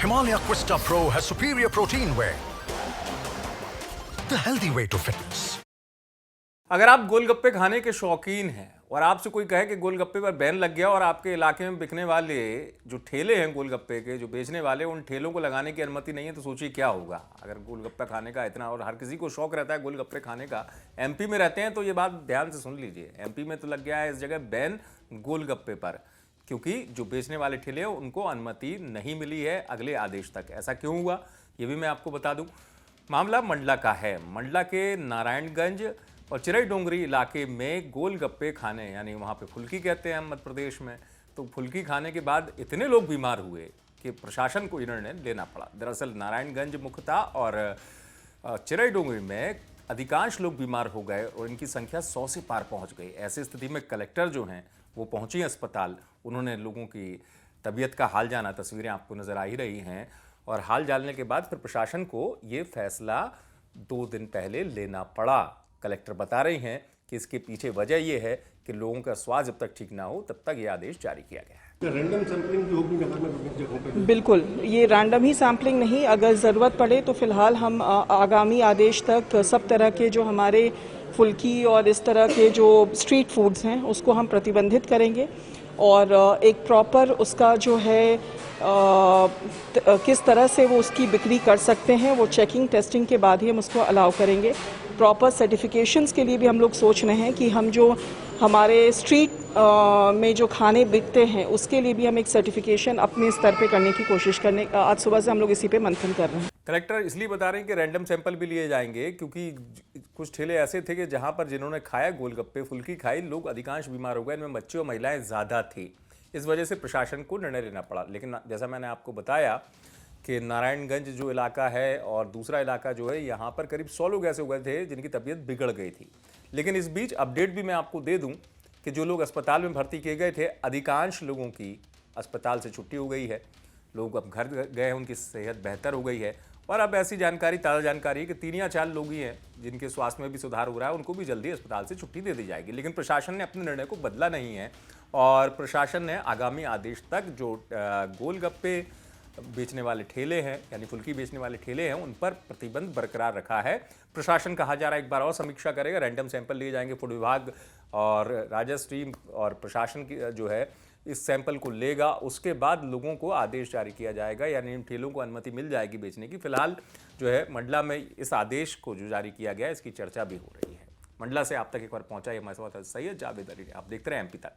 Himalaya Quista Pro has superior protein whey, the healthy way to fitness. अगर आप गोलगप्पे खाने के शौकीन हैं और आपसे कोई कहे कि गोलगप्पे पर बैन लग गया और आपके इलाके में बिकने वाले जो ठेले हैं गोलगप्पे के जो बेचने वाले उन ठेलों को लगाने की अनुमति नहीं है, तो सोचिए क्या होगा। अगर गोलगप्पा खाने का इतना और हर किसी को शौक रहता है गोलगप्पे खाने का, एमपी में रहते हैं तो ये बात ध्यान से सुन लीजिए। एमपी में तो लग गया है इस जगह बैन गोलगप्पे पर, क्योंकि जो बेचने वाले ठेले हैं उनको अनुमति नहीं मिली है अगले आदेश तक। ऐसा क्यों हुआ ये भी मैं आपको बता दूं। मामला मंडला का है। मंडला के नारायणगंज और चिरई डोंगरी इलाके में गोलगप्पे खाने, यानी वहाँ पे फुल्की कहते हैं हम मध्य प्रदेश में, तो फुल्की खाने के बाद इतने लोग बीमार हुए कि प्रशासन को निर्णय लेना पड़ा। दरअसल नारायणगंज मुख्यता और चिरई डोंगरी में अधिकांश लोग बीमार हो गए और इनकी संख्या 100 से पार पहुँच गई। ऐसी स्थिति में कलेक्टर जो हैं वो पहुँची अस्पताल, उन्होंने लोगों की तबीयत का हाल जाना। तस्वीरें आपको नज़र आ ही रही हैं। और हाल जानने के बाद फिर प्रशासन को ये फैसला 2 दिन पहले लेना पड़ा। कलेक्टर बता रही हैं कि इसके पीछे वजह यह है कि लोगों का स्वास्थ्य जब तक ठीक ना हो तब तक ये आदेश जारी किया गया है। रैंडम सैंपलिंग भी होगी नगर में विभिन्न जगहों पे? बिल्कुल, ये रैंडम ही सैम्पलिंग नहीं, अगर ज़रूरत पड़े तो फिलहाल हम आगामी आदेश तक सब तरह के जो हमारे फुल्की और इस तरह के जो स्ट्रीट फूड्स हैं उसको हम प्रतिबंधित करेंगे और एक प्रॉपर उसका जो है किस तरह से वो उसकी बिक्री कर सकते हैं वो चेकिंग टेस्टिंग के बाद ही हम उसको अलाउ करेंगे। प्रॉपर सर्टिफिकेशंस के लिए भी हम लोग सोच रहे हैं कि हम जो हमारे स्ट्रीट में जो खाने बिकते हैं उसके लिए भी हम एक सर्टिफिकेशन अपने स्तर पे करने की कोशिश करने आज सुबह से हम लोग इसी पे मंथन कर रहे हैं। कलेक्टर इसलिए बता रहे हैं कि रैंडम सैंपल भी लिए जाएंगे क्योंकि कुछ ठेले ऐसे थे कि जहां पर जिन्होंने खाया गोलगप्पे फुल्की खाई, लोग अधिकांश बीमार हो गए। इनमें बच्चे और महिलाएं ज़्यादा थी। इस वजह से प्रशासन को निर्णय लेना पड़ा। लेकिन जैसा मैंने आपको बताया कि नारायणगंज जो इलाका है और दूसरा इलाका जो है, यहाँ पर करीब 100 लोग ऐसे हो गए थे जिनकी तबीयत बिगड़ गई थी। लेकिन इस बीच अपडेट भी मैं आपको दे दूं कि जो लोग अस्पताल में भर्ती किए गए थे, अधिकांश लोगों की अस्पताल से छुट्टी हो गई है। लोग अब घर गए हैं, उनकी सेहत बेहतर हो गई है। और अब ऐसी जानकारी, ताज़ा जानकारी है कि 3 या 4 लोग ही हैं जिनके स्वास्थ्य में भी सुधार हो रहा है, उनको भी जल्दी अस्पताल से छुट्टी दे दी जाएगी। लेकिन प्रशासन ने अपने निर्णय को बदला नहीं है और प्रशासन ने आगामी आदेश तक जो गोलगप्पे बेचने वाले ठेले हैं, यानी फुल्की बेचने वाले ठेले हैं, उन पर प्रतिबंध बरकरार रखा है। प्रशासन कहा जा रहा है एक बार और समीक्षा करेगा, रैंडम सैंपल लिए जाएंगे। फूड विभाग और राजस्व और प्रशासन की जो है इस सैंपल को लेगा, उसके बाद लोगों को आदेश जारी किया जाएगा, यानी इन ठेलों को अनुमति मिल जाएगी बेचने की। फिलहाल जो है मंडला में इस आदेश को जो जारी किया गया है इसकी चर्चा भी हो रही है। मंडला से आप तक एक बार पहुंचा ये हमारे साथ सैयद जावेद अली। आप देखते रहे एमपी तक।